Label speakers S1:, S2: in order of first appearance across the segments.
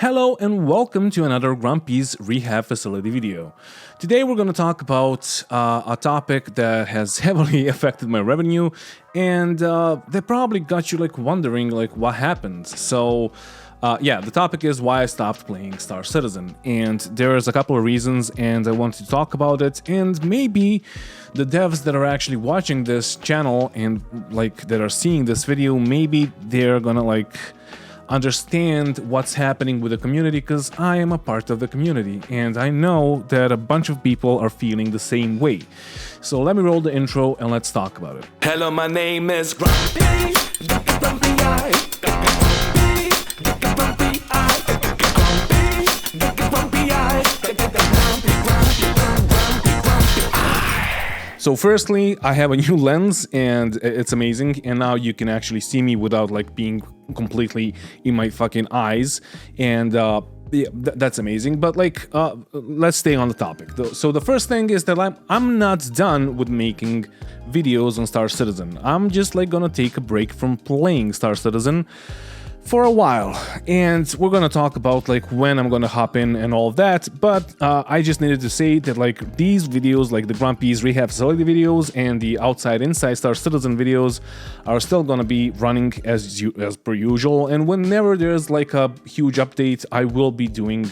S1: Hello and welcome to another Grumpy's Rehab facility video. Today we're going to talk about a topic that has heavily affected my revenue, and that probably got you wondering what happened. So the topic is why I stopped playing Star Citizen, and there's a couple of reasons and I want to talk about it, and maybe the devs that are actually watching this channel and that are seeing this video, maybe they're gonna understand what's happening with the community, because I am a part of the community and I know that a bunch of people are feeling the same way. So let me roll the intro and let's talk about it.
S2: Hello, my name is Grumpy.
S1: So firstly, I have a new lens and it's amazing, and now you can actually see me without being completely in my fucking eyes, and that's amazing. But let's stay on the topic. So the first thing is that I'm not done with making videos on Star Citizen. I'm just gonna take a break from playing Star Citizen for a while, and we're gonna talk about when I'm gonna hop in and all of that. But I just needed to say that these videos, the Grumpy's Rehab facility videos and the outside inside Star Citizen videos, are still gonna be running as per usual, and whenever there's a huge update, I will be doing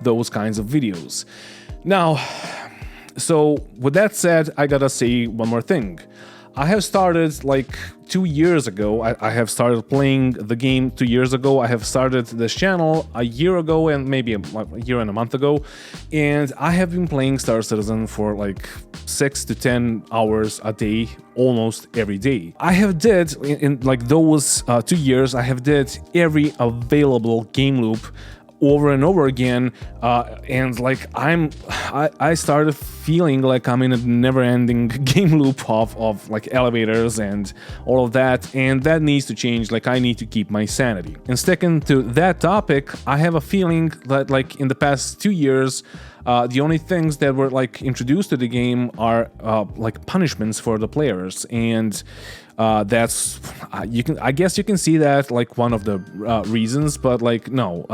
S1: those kinds of videos. Now, so with that said, I gotta say one more thing. I have started 2 years ago. I have started playing the game 2 years ago. I have started this channel a year ago and maybe a year and a month ago, and I have been playing Star Citizen for 6 to 10 hours a day, almost every day. I have did in those 2 years, I have did every available game loop over and over again, and I started feeling I'm in a never-ending game loop of elevators and all of that, and that needs to change. I need to keep my sanity. And sticking to that topic, I have a feeling that in the past 2 years, the only things that were introduced to the game are punishments for the players, and that's I guess you can see that one of the reasons, but no,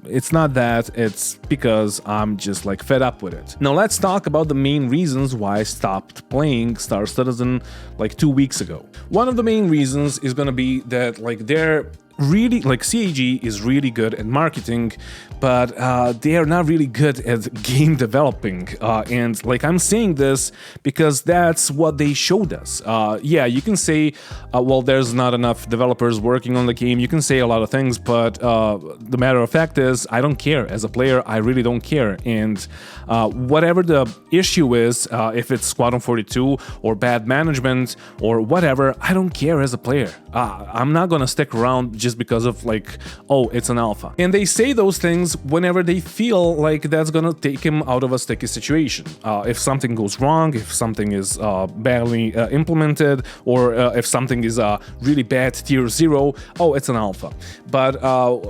S1: it's not that. It's because I'm just fed up with it. Now let's talk about the main reasons why I stopped playing Star Citizen 2 weeks ago. One of the main reasons is gonna be that they're really CAG is really good at marketing, but they are not really good at game developing, and I'm saying this because that's what they showed us. Yeah, you can say well, there's not enough developers working on the game, you can say a lot of things, but the matter of fact is I don't care. As a player, I really don't care, and whatever the issue is, if it's Squadron 42 or bad management or whatever, I don't care as a player. I'm not gonna stick around just because of oh, it's an alpha. And they say those things whenever they feel that's gonna take him out of a sticky situation. If something goes wrong, if something is badly implemented, or if something is really bad tier 0, oh, it's an alpha. But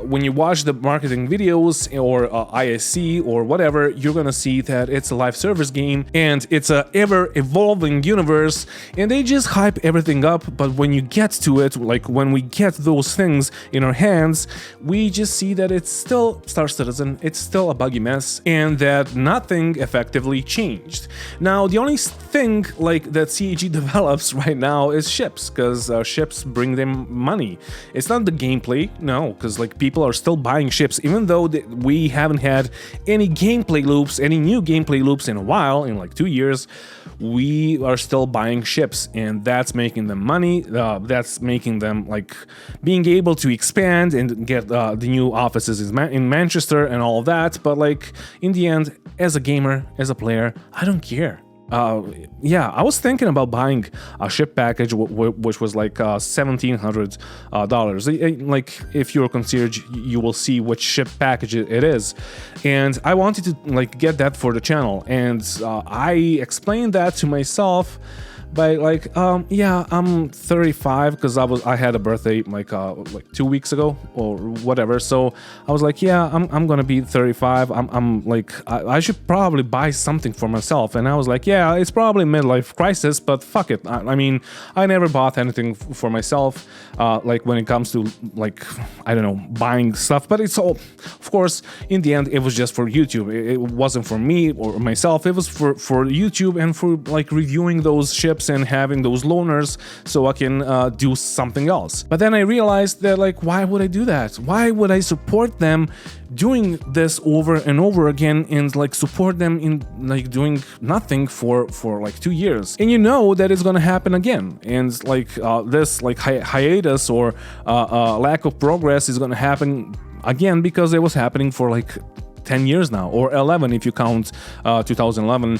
S1: when you watch the marketing videos or ISC or whatever, you're gonna see that it's a live service game and it's a ever-evolving universe, and they just hype everything up, but when you get to it, when we get those things in our hands, we just see that it's still Star Citizen, it's still a buggy mess, and that nothing effectively changed. Now, the only thing that CAG develops right now is ships, because ships bring them money. It's not the gameplay, no, because people are still buying ships, even though we haven't had any gameplay loops, any new gameplay loops in a while, in 2 years. We are still buying ships, and that's making them money. That's making them being able to expand and get the new offices in Manchester and all of that. But in the end, as a gamer, as a player, I don't care. Yeah, I was thinking about buying a ship package which was $1,700. If you're concierge, you will see which ship package it is, and I wanted to get that for the channel, and I explained that to myself. by like, yeah, I'm 35 because I had a birthday like 2 weeks ago or whatever. So I was like, yeah, I'm gonna be 35. I'm like, I should probably buy something for myself. And I was like, yeah, it's probably midlife crisis, but fuck it. I mean, I never bought anything for myself, like when it comes to like, I don't know, buying stuff. But it's all, of course, in the end, it was just for YouTube. It wasn't for me or myself. It was for YouTube and for like reviewing those ships and having those loaners so I can do something else. But then I realized that like, why would I do that? Why would I support them doing this over and over again and like support them in like doing nothing for like 2 years? And you know that it's gonna happen again. And like this like hiatus or lack of progress is gonna happen again because it was happening for like 10 years now, or 11 if you count 2011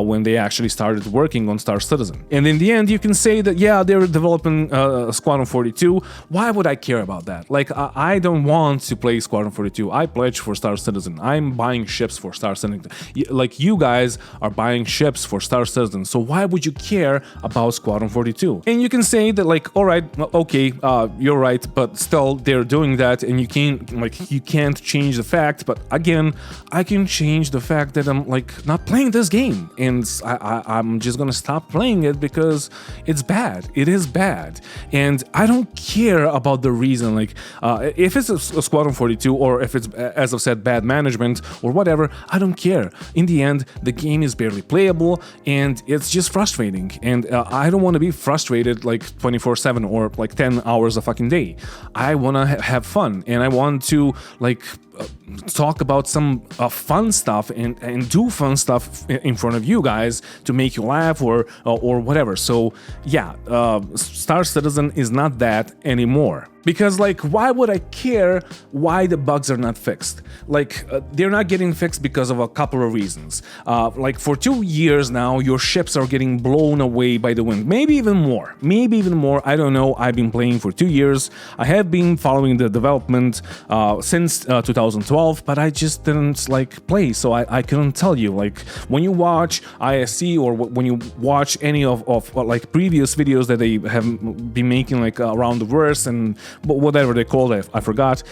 S1: when they actually started working on Star Citizen. And in the end, you can say that, yeah, they're developing Squadron 42. Why would I care about that? Like, I don't want to play Squadron 42. I pledge for Star Citizen. I'm buying ships for Star Citizen. Like, you guys are buying ships for Star Citizen. So why would you care about Squadron 42? And you can say that, like, all right, okay, you're right, but still they're doing that, and you can't change the fact. But again, I can change the fact that I'm like not playing this game, and I'm just gonna stop playing it because it's bad. It is bad, and I don't care about the reason. Like if it's a Squadron 42 or if it's, as I've said, bad management or whatever, I don't care. In the end, the game is barely playable, and it's just frustrating. And I don't want to be frustrated like 24/7 or like 10 hours a fucking day. I want to have fun, and I want to like talk about some fun stuff and do fun stuff in front of you guys to make you laugh or whatever. So yeah, Star Citizen is not that anymore. Because, like, why would I care why the bugs are not fixed? Like, they're not getting fixed because of a couple of reasons. Like, for 2 years now, your ships are getting blown away by the wind. Maybe even more. I don't know. I've been playing for 2 years. I have been following the development since 2012, but I just didn't, like, play. So I couldn't tell you. Like, when you watch ISC or when you watch any of like, previous videos that they have been making, like, around the verse and whatever they called it, I forgot.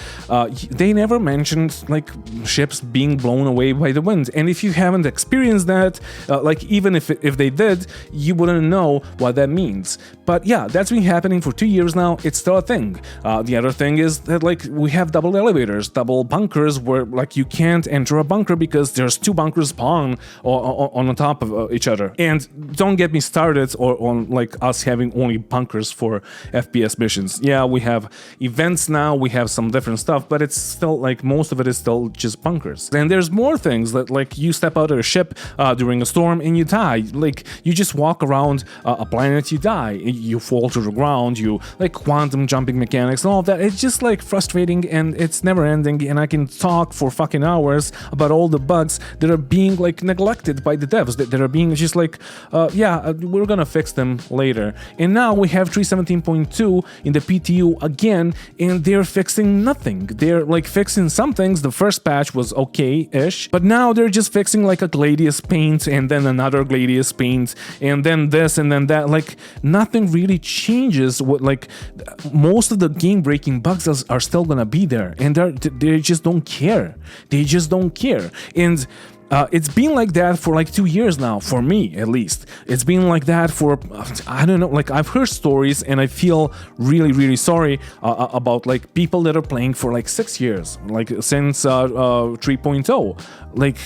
S1: They never mentioned like ships being blown away by the wind. And if you haven't experienced that, like even if they did, you wouldn't know what that means. But yeah, that's been happening for 2 years now. It's still a thing. The other thing is that like we have double elevators, double bunkers where like you can't enter a bunker because there's 2 bunkers spawn on top of each other. And don't get me started on like us having only bunkers for FPS missions. Yeah, we have events now, we have some different stuff, but it's still like most of it is still just bunkers. And there's more things that like you step out of a ship during a storm and you die. Like you just walk around a planet, you die, you fall to the ground, you like quantum jumping mechanics and all of that. It's just like frustrating and it's never ending, and I can talk for fucking hours about all the bugs that are being like neglected by the devs, that are being just like yeah, we're gonna fix them later. And now we have 3.17.2 in the PTU again, and they're fixing nothing. They're like fixing some things. The first patch was okay-ish, but now they're just fixing like a Gladius paint and then another Gladius paint and then this and then that. Like nothing really changes. What like most of the game-breaking bugs are still gonna be there, and they just don't care. They just don't care. And it's been like that for like 2 years now, for me at least. It's been like that for, I don't know, like I've heard stories and I feel really, really sorry about like people that are playing for like 6 years, like since 3.0. Like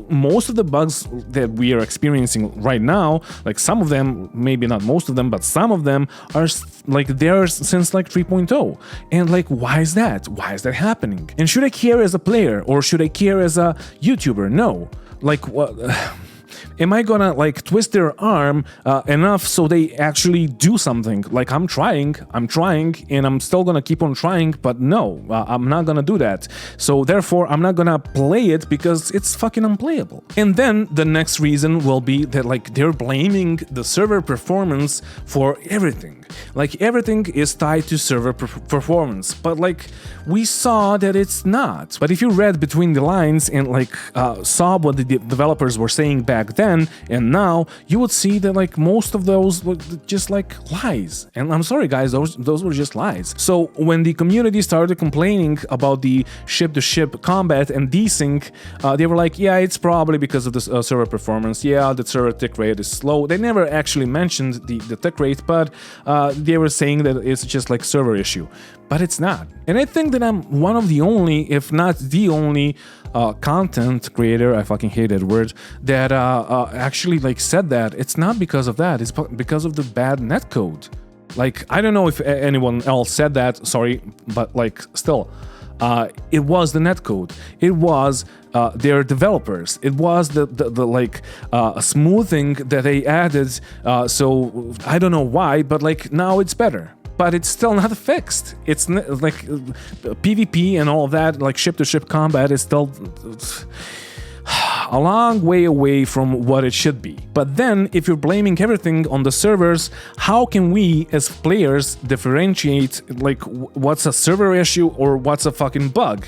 S1: most of the bugs that we are experiencing right now, like some of them, maybe not most of them, but some of them are like there since like 3.0. And like, why is that? Why is that happening? And should I care as a player or should I care as a YouTuber? No. Like what? Am I gonna like twist their arm enough so they actually do something? Like I'm trying, and I'm still gonna keep on trying, but no, I'm not gonna do that. So therefore, I'm not gonna play it because it's fucking unplayable. And then the next reason will be that like they're blaming the server performance for everything. Like everything is tied to server performance, but like we saw that it's not. But if you read between the lines and like saw what the developers were saying back back then and now, you would see that like most of those were just like lies. And I'm sorry guys, those were just lies. So when the community started complaining about the ship-to-ship combat and desync, they were like, yeah, it's probably because of the server performance. Yeah, the server tick rate is slow. They never actually mentioned the tick rate, but they were saying that it's just like server issue. But it's not. And I think that I'm one of the only, if not the only, content creator, I fucking hate that word, that actually like said that it's not because of that, it's because of the bad netcode. Like, I don't know if anyone else said that, sorry, but like still, it was the netcode. It was their developers. It was the like smoothing that they added. So I don't know why, but like now it's better. But it's still not fixed. It's like PvP and all of that, like ship-to-ship combat is still a long way away from what it should be. But then, if you're blaming everything on the servers, how can we as players differentiate like what's a server issue or what's a fucking bug?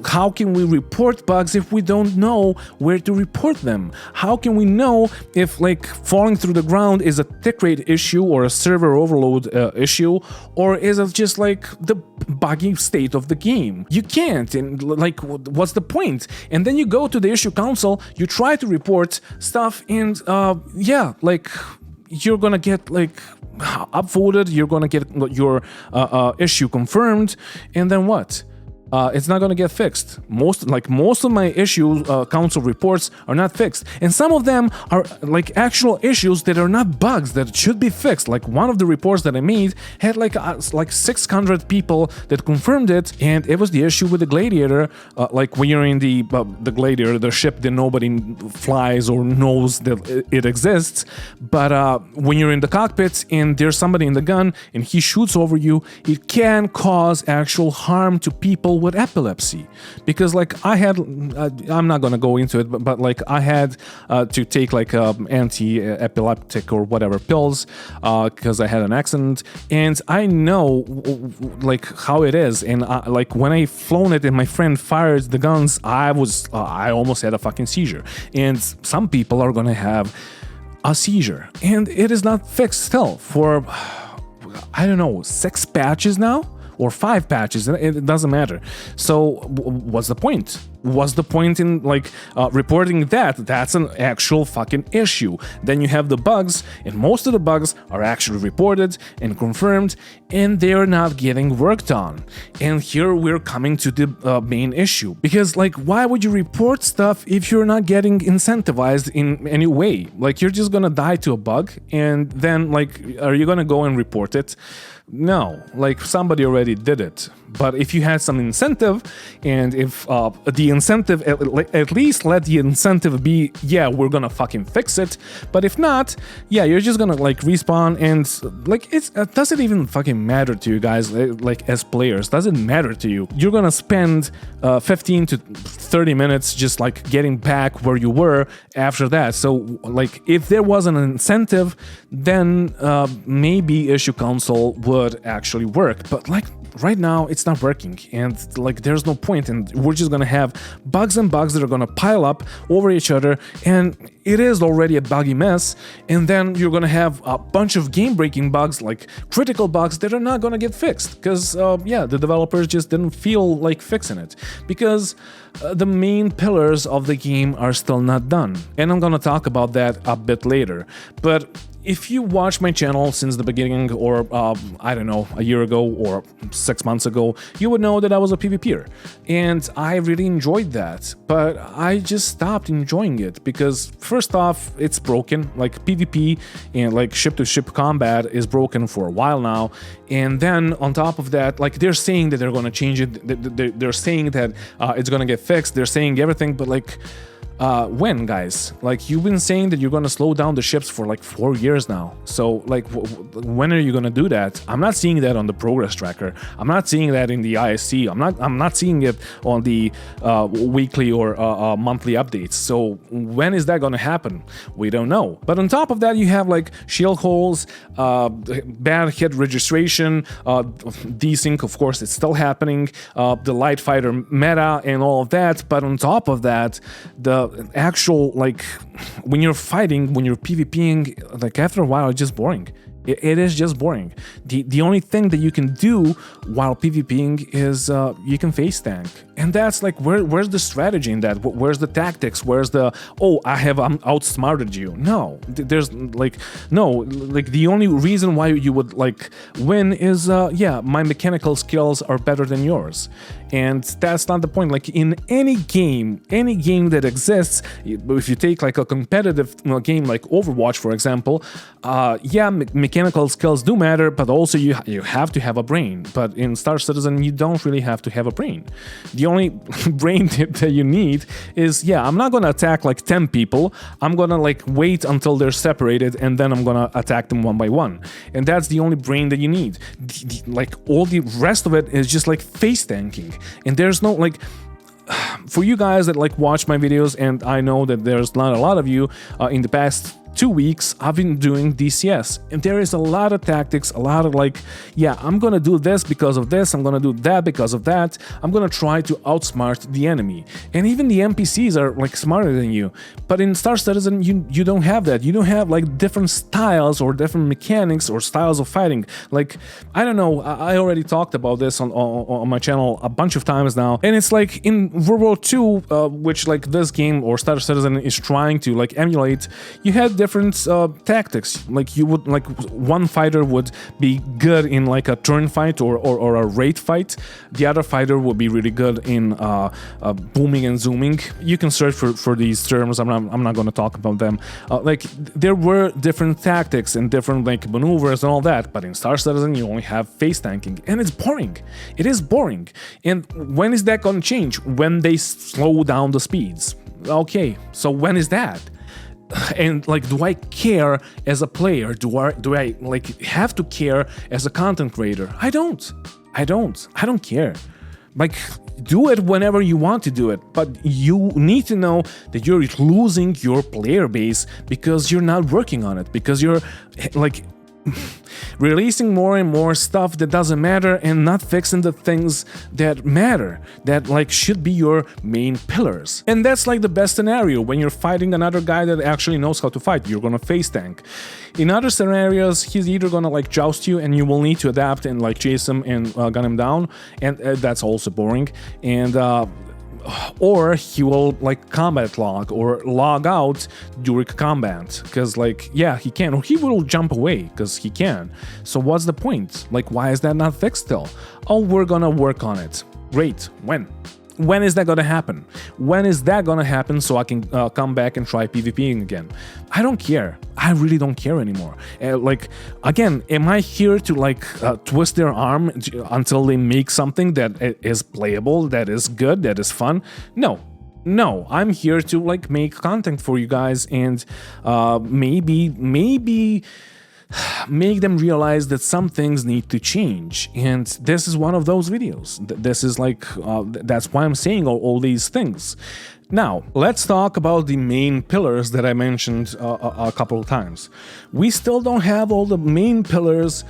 S1: How can we report bugs if we don't know where to report them? How can we know if like falling through the ground is a tick rate issue or a server overload issue, or is it just like the buggy state of the game? You can't, and like what's the point? And then you go to the issue console, you try to report stuff, and yeah, like you're gonna get like upvoted, you're gonna get your issue confirmed, and then what? It's not gonna get fixed. Most of my issue council reports are not fixed, and some of them are like actual issues that are not bugs that should be fixed. Like one of the reports that I made had like 600 people that confirmed it, and it was the issue with the Gladiator. Like when you're in the Gladiator, the ship that nobody flies or knows that it exists, but when you're in the cockpit and there's somebody in the gun and he shoots over you, it can cause actual harm to people with epilepsy. Because like I had, I'm not gonna go into it, but like I had to take like anti-epileptic or whatever pills because I had an accident, and I know like how it is. And like when I flown it and my friend fired the guns, I almost had a fucking seizure. And some people are gonna have a seizure, and it is not fixed still for I don't know 6 patches now. Or 5 patches, it doesn't matter. So what's the point? What's the point in like reporting that? That's an actual fucking issue. Then you have the bugs, and most of the bugs are actually reported and confirmed, and they're not getting worked on. And here we're coming to the main issue. Because like, why would you report stuff if you're not getting incentivized in any way? Like, you're just gonna die to a bug, and then like, are you gonna go and report it? No, like somebody already did it. But if you had some incentive, and if the incentive, at least let the incentive be, yeah, we're gonna fucking fix it. But if not, yeah, you're just gonna like respawn, and like it doesn't even fucking matter to you guys, like as players, doesn't matter to you. You're gonna spend 15 to 30 minutes just like getting back where you were after that. So like if there was an incentive, then maybe issue console would actually work. But like right now it's not working, and like there's no point, and we're just gonna have bugs and bugs that are gonna pile up over each other, and it is already a buggy mess. And then you're gonna have a bunch of game-breaking bugs, like critical bugs that are not gonna get fixed because yeah, the developers just didn't feel like fixing it, because the main pillars of the game are still not done, and I'm gonna talk about that a bit later. But if you watch my channel since the beginning, or I don't know, a year ago or 6 months ago, you would know that I was a PvPer, and I really enjoyed that. But I just stopped enjoying it because first off, it's broken. Like PvP and like ship-to-ship combat is broken for a while now, and then on top of that, like they're saying that they're gonna change it. They're saying that it's gonna get fixed. They're saying everything, but like. When, guys? Like, you've been saying that you're gonna slow down the ships for like 4 years now. So, like, when are you gonna do that? I'm not seeing that on the progress tracker. I'm not seeing that in the ISC. I'm not seeing it on the weekly or monthly updates. So, when is that gonna happen? We don't know. But on top of that, you have like shield holes, bad hit registration, desync. Of course, it's still happening. The light fighter meta and all of that. But on top of that, the actual, like, when you're fighting, when you're PvPing, like after a while, it's just boring. It is just boring. The only thing that you can do while PvPing is you can face tank. And that's like, where's the strategy in that? Where's the tactics? Where's the, oh, I have outsmarted you? No, there's like, no, like the only reason why you would like win is, yeah, my mechanical skills are better than yours. And that's not the point. Like in any game that exists, if you take like a competitive game like Overwatch, for example, yeah, mechanical skills do matter, but also you have to have a brain. But in Star Citizen, you don't really have to have a brain. The only brain that you need is, yeah, I'm not gonna attack like 10 people. I'm gonna like wait until they're separated, and then I'm gonna attack them one by one. And that's the only brain that you need. Like all the rest of it is just like face tanking. And there's no like, for you guys that like watch my videos, and I know that there's not a lot of you, in the past 2 weeks I've been doing DCS, and there is a lot of tactics, a lot of like, yeah, I'm gonna do this because of this, I'm gonna do that because of that, I'm gonna try to outsmart the enemy. And even the NPCs are like smarter than you. But in Star Citizen, you don't have that. You don't have like different styles or different mechanics or styles of fighting. Like, I don't know, I already talked about this on my channel a bunch of times now, and it's like in World War II, which like this game or Star Citizen is trying to like emulate, you had different tactics. Like you would, like one fighter would be good in like a turn fight or a raid fight. The other fighter would be really good in booming and zooming. You can search for these terms. I'm not going to talk about them. Like there were different tactics and different like maneuvers and all that. But in Star Citizen, you only have face tanking, and it's boring. It is boring. And when is that going to change? When they slow down the speeds. Okay, so when is that? And like, do I care as a player? Do I like have to care as a content creator? I don't care. Like, do it whenever you want to do it, but you need to know that you're losing your player base because you're not working on it, because you're like releasing more and more stuff that doesn't matter and not fixing the things that matter, that like should be your main pillars. And that's like the best scenario when you're fighting another guy that actually knows how to fight. You're gonna face tank. In other scenarios, he's either gonna like joust you and you will need to adapt and like chase him and gun him down, and that's also boring. And or he will like combat log or log out during combat, because like, yeah, he can, or he will jump away because he can. So what's the point? Like, why is that not fixed still? Oh, we're gonna work on it. Great. When is that gonna happen? When is that gonna happen so I can come back and try PvPing again? I don't care. I really don't care anymore. Like, again, am I here to like twist their arm until they make something that is playable, that is good, that is fun? No, I'm here to like make content for you guys and maybe make them realize that some things need to change, and this is one of those videos. This is like that's why I'm saying all these things. Now, let's talk about the main pillars that I mentioned a couple of times. We still don't have all the main pillars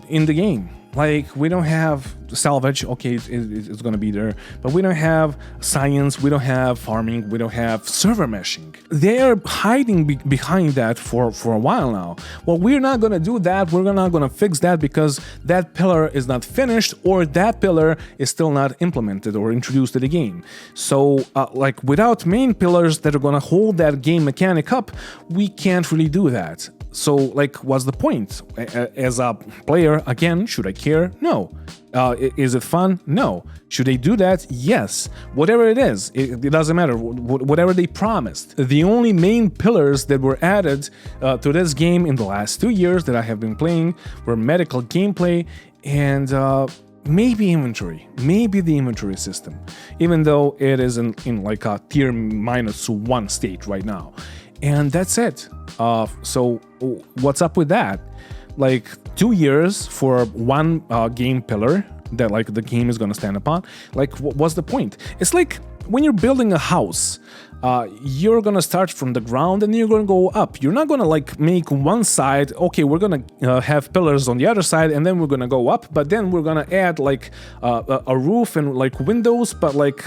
S1: in the game. Like, we don't have salvage, okay, it's gonna be there, but we don't have science, we don't have farming, we don't have server meshing. They are hiding behind that for a while now. Well, we're not gonna do that, we're not gonna fix that because that pillar is not finished, or that pillar is still not implemented or introduced to the game. So, like, without main pillars that are gonna hold that game mechanic up, we can't really do that. So, like, what's the point? As a player, again, should I care? No. Is it fun? No. Should they do that? Yes. Whatever it is, it doesn't matter. Whatever they promised. The only main pillars that were added to this game in the last 2 years that I have been playing were medical gameplay and maybe inventory. Maybe the inventory system. Even though it is in like a tier -1 state right now. And that's it. So what's up with that? Like 2 years for one game pillar that like the game is gonna stand upon. Like, what's the point? It's like when you're building a house. you're gonna start from the ground and you're gonna go up. You're not gonna like make one side, okay, we're gonna have pillars on the other side and then we're gonna go up, but then we're gonna add like a roof and like windows, but like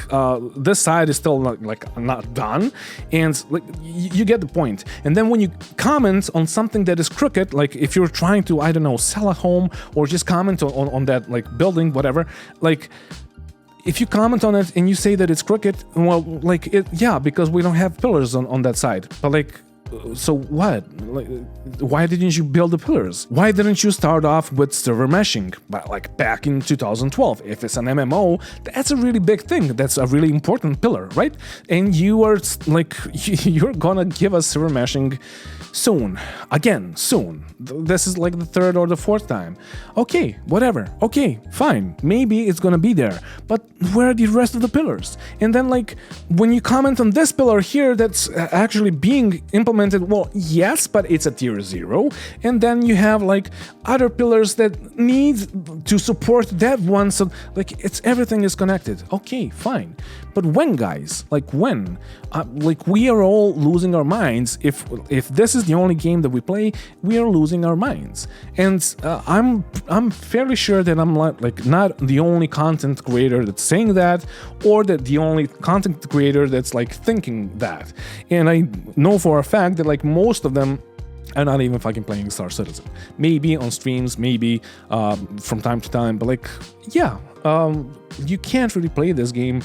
S1: this side is still not done, and like you get the point. And then when you comment on something that is crooked, like if you're trying to, I don't know, sell a home or just comment on that like building, whatever, like if you comment on it and you say that it's crooked, well, like yeah, because we don't have pillars on that side. But like, so what? Like, why didn't you build the pillars? Why didn't you start off with server meshing? But like back in 2012, if it's an MMO, that's a really big thing. That's a really important pillar, right? And you are like, you're gonna give us server meshing soon. Again, soon. This is like the third or the fourth time. Okay, whatever. Okay, fine. Maybe it's gonna be there. But where are the rest of the pillars? And then like, when you comment on this pillar here that's actually being implemented, well, yes, but it's a tier 0. And then you have like other pillars that need to support that one. So like everything is connected. Okay, fine. But when, guys? Like when? Like we are all losing our minds. If this is the only game that we play, we are losing our minds. And I'm fairly sure that I'm like not the only content creator that's saying that, or that the only content creator that's like thinking that. And I know for a fact that like most of them are not even fucking playing Star Citizen. Maybe on streams, maybe from time to time, but like, yeah, you can't really play this game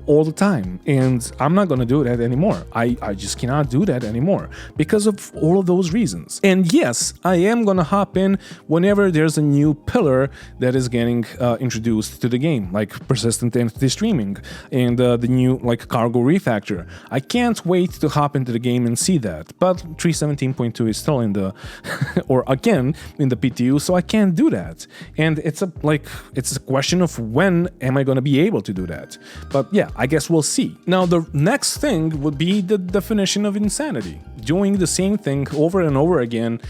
S1: all the time, and I'm not gonna do that anymore. I just cannot do that anymore because of all of those reasons. And yes, I am gonna hop in whenever there's a new pillar that is getting introduced to the game, like persistent entity streaming and the new like cargo refactor. I can't wait to hop into the game and see that, but 3.17.2 is still in the or again in the PTU, so I can't do that. And it's a question of when am I gonna be able to do that. But yeah, I guess we'll see. Now, the next thing would be the definition of insanity. Doing the same thing over and over again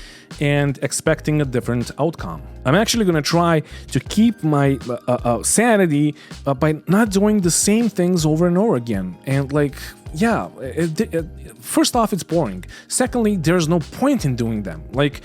S1: and expecting a different outcome. I'm actually going to try to keep my sanity by not doing the same things over and over again. And like, yeah, first off, it's boring. Secondly, there's no point in doing them. Like,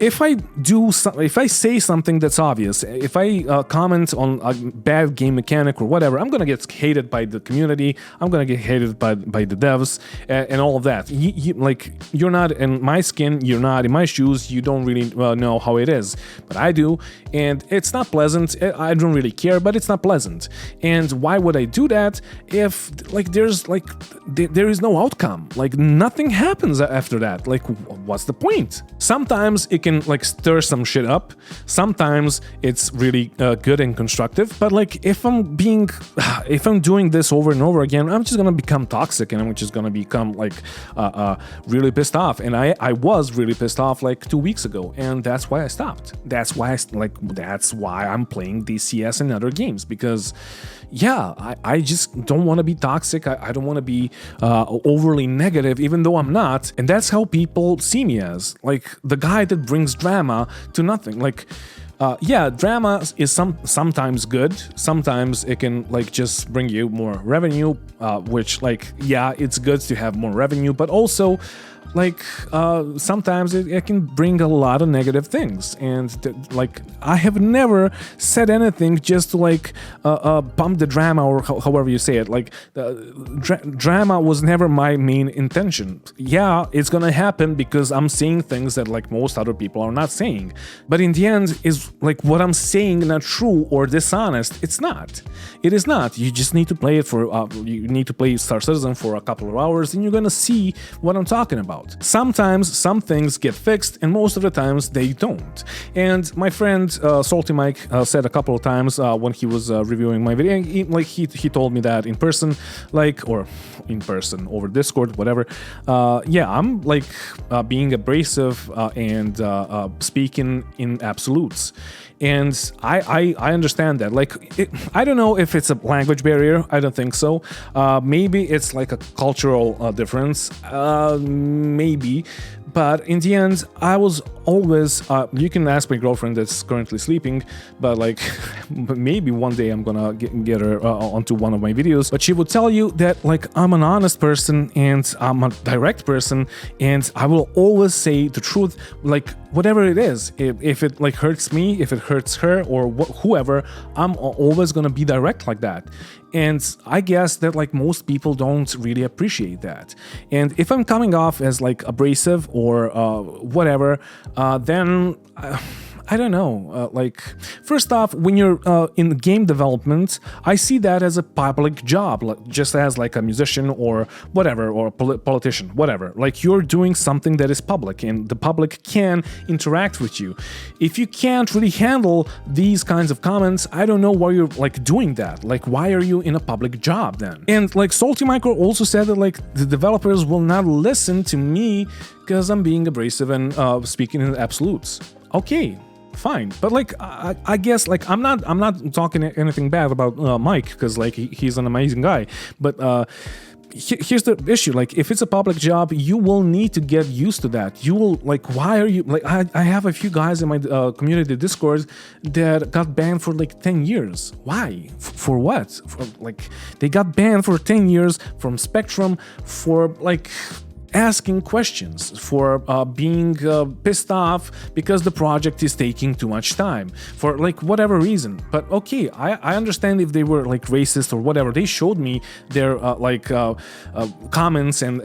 S1: if I say something that's obvious, if I comment on a bad game mechanic or whatever, I'm gonna get hated by the community. I'm gonna get hated by the devs and all of that. You're not in my skin. You're not in my shoes. You don't really know how it is, but I do, and it's not pleasant. I don't really care, but it's not pleasant. And why would I do that if like there is no outcome? Like nothing happens after that. Like what's the point? Sometimes it can like stir some shit up. Sometimes it's really good and constructive. But like if I'm doing this over and over again, I'm just gonna become toxic and I'm just gonna become like really pissed off. And I was really pissed off like 2 weeks ago, and that's why I stopped. That's why I'm playing DCS and other games, because yeah, I just don't want to be toxic. I don't want to be overly negative, even though I'm not. And that's how people see me as, like the guy that brings drama to nothing. Like, yeah, drama is sometimes good. Sometimes it can like just bring you more revenue, which like, yeah, it's good to have more revenue, but also like sometimes it can bring a lot of negative things. And like I have never said anything just to like pump the drama, or however you say it. Like drama was never my main intention. Yeah, it's gonna happen because I'm saying things that like most other people are not saying, but in the end, is like what I'm saying not true or dishonest? It's not. It is not. You just need to play it for you need to play Star Citizen for a couple of hours and you're gonna see what I'm talking about. Sometimes some things get fixed, and most of the times they don't. And my friend Salty Mike said a couple of times when he was reviewing my video, he told me that in person, or in person over Discord, whatever. Yeah, I'm like being abrasive and speaking in absolutes. And I understand that. Like, I don't know if it's a language barrier. I don't think so. Maybe it's like a cultural difference. Maybe. But in the end, I was always, you can ask my girlfriend that's currently sleeping, but like maybe one day I'm gonna get her onto one of my videos, but she would tell you that like I'm an honest person and I'm a direct person, and I will always say the truth, like whatever it is. If it like hurts me, if it hurts her or whoever, I'm always gonna be direct like that. And I guess that like most people don't really appreciate that. And if I'm coming off as like abrasive or whatever, then I don't know. Like, first off, when you're in game development, I see that as a public job, like, just as like a musician or whatever, or a politician, whatever. Like, you're doing something that is public, and the public can interact with you. If you can't really handle these kinds of comments, I don't know why you're like doing that. Like, why are you in a public job then? And like Salty Micro also said that like the developers will not listen to me because I'm being abrasive and speaking in absolutes. Okay. Fine, but like I guess like I'm not talking anything bad about Mike, because like he's an amazing guy, but here's the issue. Like, if it's a public job, you will need to get used to that. You will like, why are you like, I have a few guys in my community Discord that got banned for like 10 years. Why? For what? Like, they got banned for 10 years from Spectrum for like asking questions, for being pissed off because the project is taking too much time, for like whatever reason. But okay, I understand if they were like racist or whatever. They showed me their comments and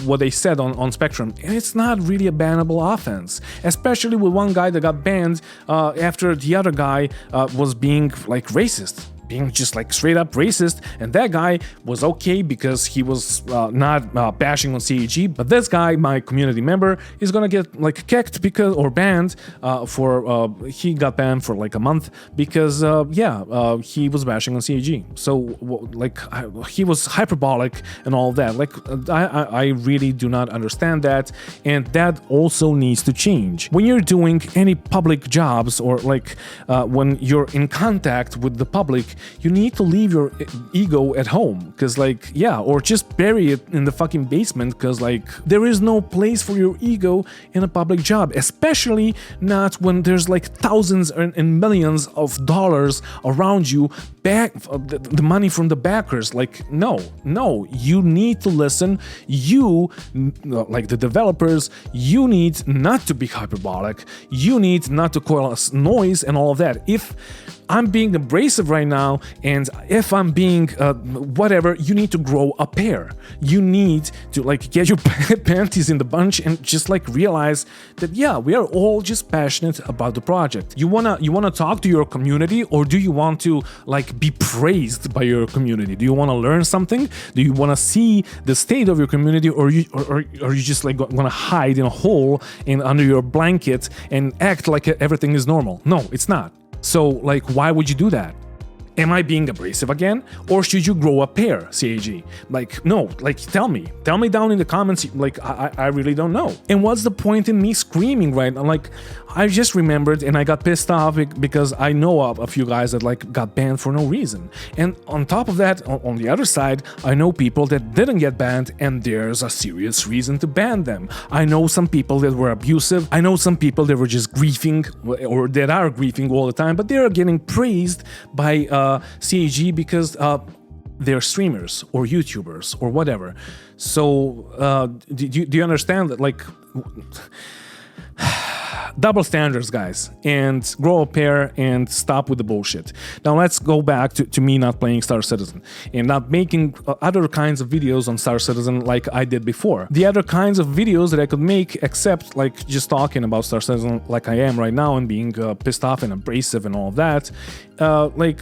S1: what they said on Spectrum, and it's not really a bannable offense, especially with one guy that got banned after the other guy was being like racist, being just like straight up racist, and that guy was okay because he was not bashing on CAG, but this guy, my community member, is gonna get like kicked because, or banned for he got banned for like a month because he was bashing on CAG. So like he was hyperbolic and all that. Like I really do not understand that, and that also needs to change. When you're doing any public jobs, or like when you're in contact with the public, you need to leave your ego at home, because like, yeah, or just bury it in the fucking basement, because like there is no place for your ego in a public job, especially not when there's like thousands and millions of dollars around you, back the money from the backers. Like, no, you need to listen. You, like the developers, you need not to be hyperbolic. You need not to cause noise and all of that. If I'm being abrasive right now, and if I'm being whatever, you need to grow a pair. You need to like get your panties in the bunch and just like realize that, yeah, we are all just passionate about the project. You wanna talk to your community, or do you want to like be praised by your community? Do you want to learn something? Do you want to see the state of your community, or you just like gonna hide in a hole and under your blanket and act like everything is normal? No, it's not. So, like, why would you do that? Am I being abrasive again? Or should you grow a pair, CAG? Like, no, like, tell me down in the comments, like, I really don't know. And what's the point in me screaming right now? Like, I just remembered and I got pissed off because I know of a few guys that like got banned for no reason. And on top of that, on the other side, I know people that didn't get banned and there's a serious reason to ban them. I know some people that were abusive. I know some people that were just griefing, or that are griefing all the time, but they are getting praised by CAG because they're streamers or YouTubers or whatever. So do you understand that, like, double standards, guys, and grow a pair and stop with the bullshit. Now let's go back to me not playing Star Citizen and not making other kinds of videos on Star Citizen like I did before. The other kinds of videos that I could make, except like just talking about Star Citizen like I am right now and being pissed off and abrasive and all of that, like,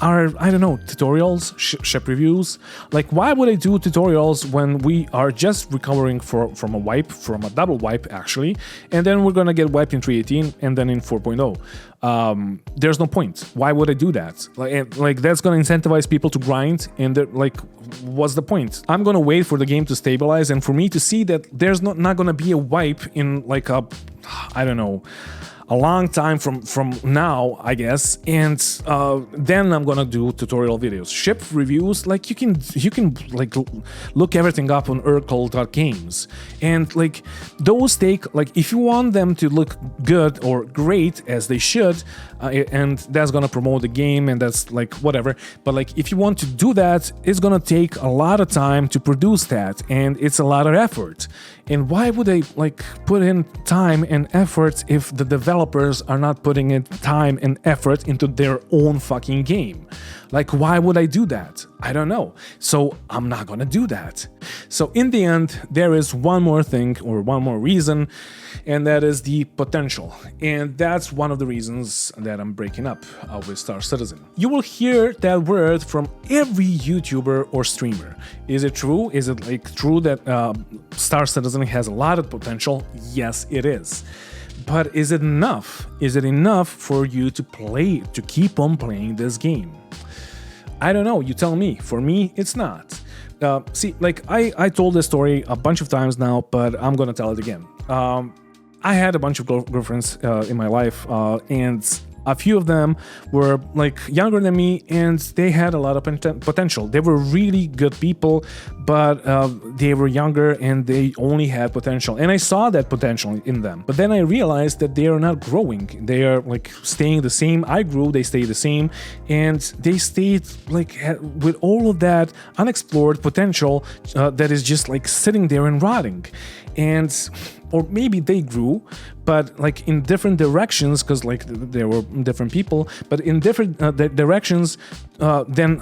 S1: are, I don't know, tutorials, ship reviews. Like, why would I do tutorials when we are just recovering from a wipe, from a double wipe actually, and then we're gonna get wiped in 3.18 and then in 4.0? There's no point. Why would I do that? Like that's gonna incentivize people to grind, and like, what's the point? I'm gonna wait for the game to stabilize and for me to see that there's not gonna be a wipe in like a, I don't know, a long time from now, I guess, and then I'm gonna do tutorial videos. Ship reviews, like you can like look everything up on Urkel.games, and like those take, like if you want them to look good or great as they should, and that's gonna promote the game, and that's like whatever, but like if you want to do that, it's gonna take a lot of time to produce that, and it's a lot of effort. And why would they like put in time and effort if the developers are not putting in time and effort into their own fucking game? Like, why would I do that? I don't know. So I'm not gonna do that. So in the end, there is one more thing, or one more reason, and that is the potential. And that's one of the reasons that I'm breaking up with Star Citizen. You will hear that word from every YouTuber or streamer. Is it true? Is it like true that Star Citizen has a lot of potential? Yes, it is. But is it enough? Is it enough for you to play, to keep on playing this game? I don't know, you tell me. For me, it's not. See, like I told this story a bunch of times now, but I'm gonna tell it again. I had a bunch of girlfriends in my life, and a few of them were like younger than me, and they had a lot of potential. They were really good people, but they were younger and they only had potential. And I saw that potential in them. But then I realized that they are not growing. They are like staying the same. I grew, they stayed the same, and they stayed like with all of that unexplored potential that is just like sitting there and rotting. And or maybe they grew, but like in different directions, because like there were different people, but in different directions than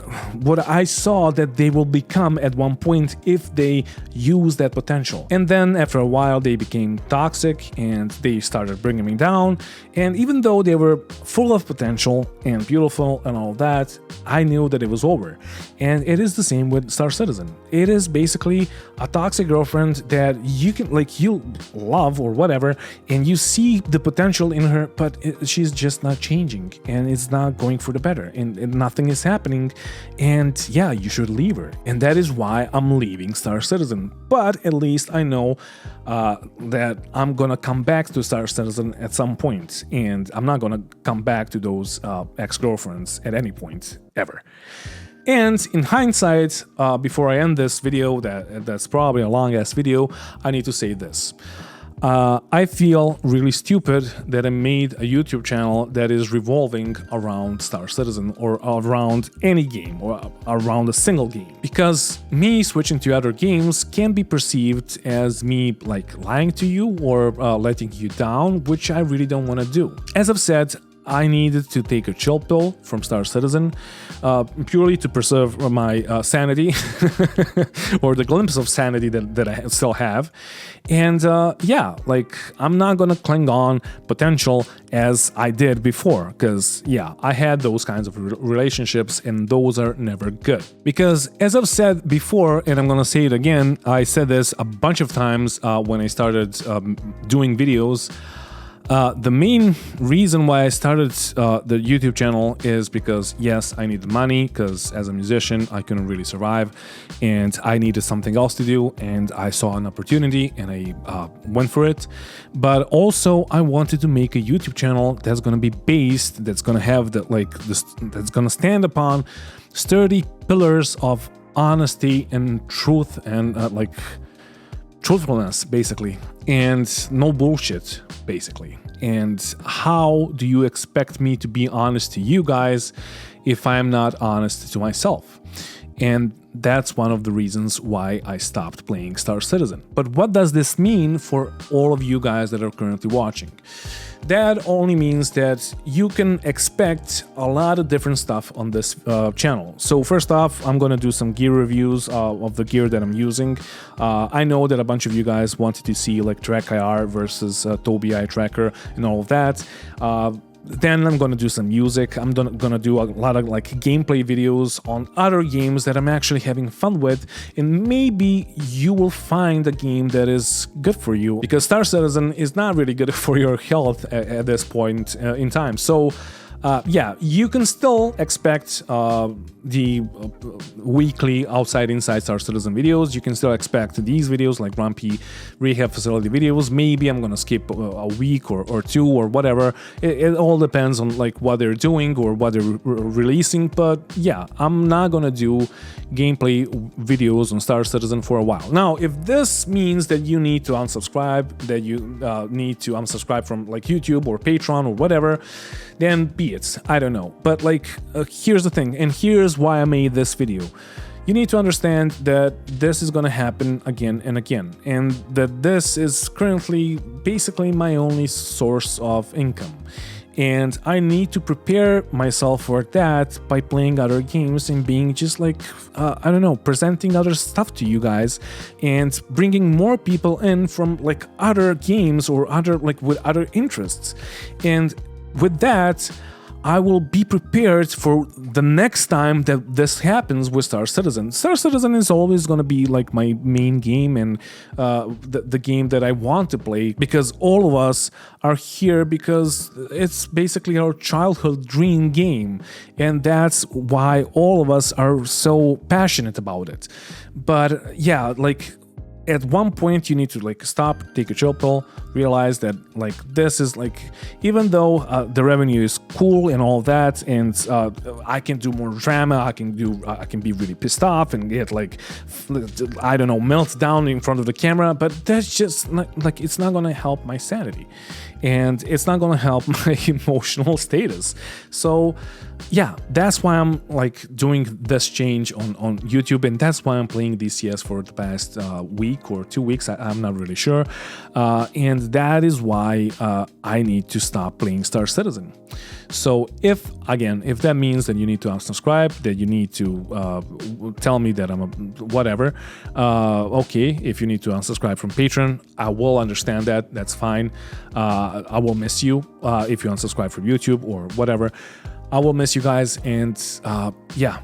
S1: what I saw that they will become at one point if they use that potential. And then after a while they became toxic and they started bringing me down. And even though they were full of potential and beautiful and all that, I knew that it was over. And it is the same with Star Citizen. It is basically a toxic girlfriend that you can like you love or whatever, and you see the potential in her, but she's just not changing, and it's not going for the better, and nothing is happening. And yeah, you should leave her, and that is why I'm leaving Star Citizen. But at least I know that I'm gonna come back to Star Citizen at some point, and I'm not gonna come back to those ex-girlfriends at any point ever. And in hindsight, before I end this video, that's probably a long-ass video, I need to say this. I feel really stupid that I made a YouTube channel that is revolving around Star Citizen or around any game or around a single game. Because me switching to other games can be perceived as me like lying to you or letting you down, which I really don't want to do. As I've said, I needed to take a chill pill from Star Citizen purely to preserve my sanity or the glimpse of sanity that I still have. And yeah, like I'm not gonna cling on potential as I did before, because yeah, I had those kinds of relationships and those are never good. Because as I've said before, and I'm gonna say it again, I said this a bunch of times when I started doing videos. The main reason why I started the YouTube channel is because, yes, I needed money, because as a musician, I couldn't really survive, and I needed something else to do, and I saw an opportunity, and I went for it. But also, I wanted to make a YouTube channel that's gonna be based, that's gonna have that's gonna stand upon sturdy pillars of honesty and truth and truthfulness, basically, and no bullshit, basically. And how do you expect me to be honest to you guys if I'm not honest to myself? And that's one of the reasons why I stopped playing Star Citizen. But what does this mean for all of you guys that are currently watching? That only means that you can expect a lot of different stuff on this channel. So first off, I'm gonna do some gear reviews of the gear that I'm using. I know that a bunch of you guys wanted to see like Track IR versus Tobii Eye Tracker and all of that. Then I'm gonna do some music. I'm gonna do a lot of like gameplay videos on other games that I'm actually having fun with, and maybe you will find a game that is good for you, because Star Citizen is not really good for your health at this point in time. So yeah, you can still expect the weekly outside inside Star Citizen videos. You can still expect these videos like Grumpy Rehab facility videos. Maybe I'm gonna skip a week or two or whatever. It all depends on like what they're doing or what they're releasing. But yeah, I'm not gonna do gameplay videos on Star Citizen for a while. Now, if this means that you need to unsubscribe, that you need to unsubscribe from like YouTube or Patreon or whatever, then be it. I don't know. But like, here's the thing, and here's why I made this video. You need to understand that this is gonna happen again and again, and that this is currently basically my only source of income. And I need to prepare myself for that by playing other games and being just like, I don't know, presenting other stuff to you guys and bringing more people in from like other games or other like with other interests. And with that, I will be prepared for the next time that this happens with Star Citizen. Star Citizen is always going to be like my main game and the game that I want to play, because all of us are here because it's basically our childhood dream game, and that's why all of us are so passionate about it. But yeah, like, at one point you need to like stop, take a chill pill, realize that like this is like, even though the revenue is cool and all that, and I can do more drama, I can be really pissed off and get like, I don't know, melt down in front of the camera, but that's just not, like, it's not gonna help my sanity, and it's not gonna help my emotional status. So yeah, that's why I'm like doing this change on YouTube, and that's why I'm playing DCS for the past week or 2 weeks. I'm not really sure, and that is why I need to stop playing Star Citizen. So if that means that you need to unsubscribe, that you need to tell me that I'm a whatever, okay, if you need to unsubscribe from Patreon, I will understand that. That's fine. I will miss you if you unsubscribe from YouTube or whatever. I will miss you guys, and yeah,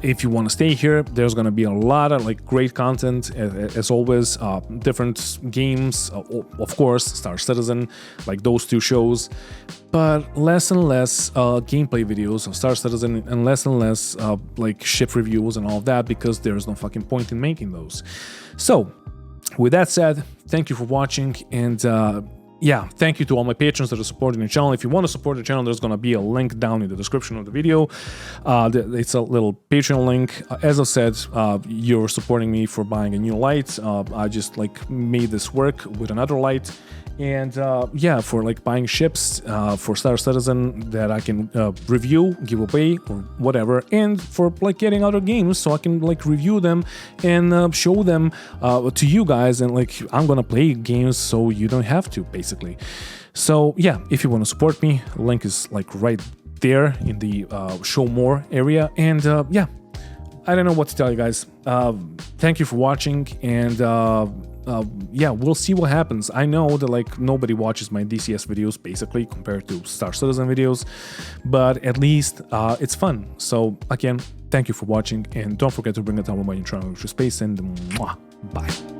S1: if you want to stay here, there's going to be a lot of like great content as always, different games, of course, Star Citizen, like those two shows, but less and less gameplay videos of Star Citizen, and less like ship reviews and all of that, because there's no fucking point in making those. So with that said, thank you for watching, and yeah, thank you to all my patrons that are supporting the channel. If you want to support the channel, there's going to be a link down in the description of the video. It's a little Patreon link. As I said, you're supporting me for buying a new light. I just like made this work with another light. And yeah, for like buying ships for Star Citizen that I can review, give away, or whatever, and for like getting other games so I can like review them and show them to you guys, and like I'm gonna play games so you don't have to, basically. So yeah, if you want to support me, link is like right there in the show more area. And yeah, I don't know what to tell you guys. Thank you for watching, and yeah, we'll see what happens. I know that like nobody watches my DCS videos basically compared to Star Citizen videos, but at least it's fun. So again, thank you for watching, and don't forget to bring it down with my channel, which is space, and bye.